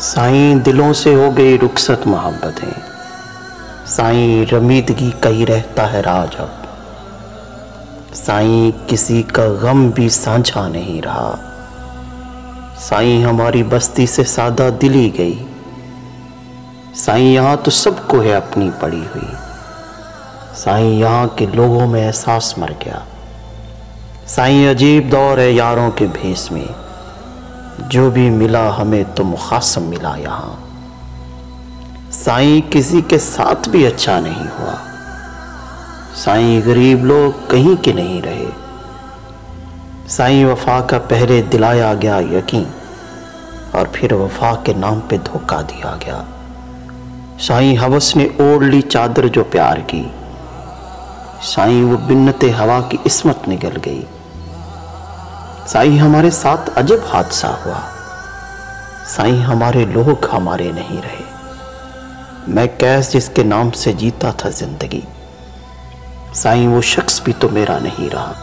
साईं दिलों से हो गई रुखसत मोहब्बतें, साईं रमीदगी कहीं रहता है राज अब। साईं किसी का गम भी साझा नहीं रहा। साईं हमारी बस्ती से सादा दिली गई। साईं यहाँ तो सबको है अपनी पड़ी हुई। साईं यहाँ के लोगों में एहसास मर गया। साईं अजीब दौर है यारों के भेष में, जो भी मिला हमें तो मुखासम मिला यहाँ। साईं किसी के साथ भी अच्छा नहीं हुआ। साईं गरीब लोग कहीं के नहीं रहे। साईं वफा का पहले दिलाया गया यकीन, और फिर वफा के नाम पे धोखा दिया गया। साईं हवस ने ओढ़ ली चादर जो प्यार की। साईं वो बिन्नते हवा की इस्मत निकल गई। साईं हमारे साथ अजब हादसा हुआ। साईं हमारे लोग हमारे नहीं रहे। मैं कैस जिसके नाम से जीता था जिंदगी, साईं वो शख्स भी तो मेरा नहीं रहा।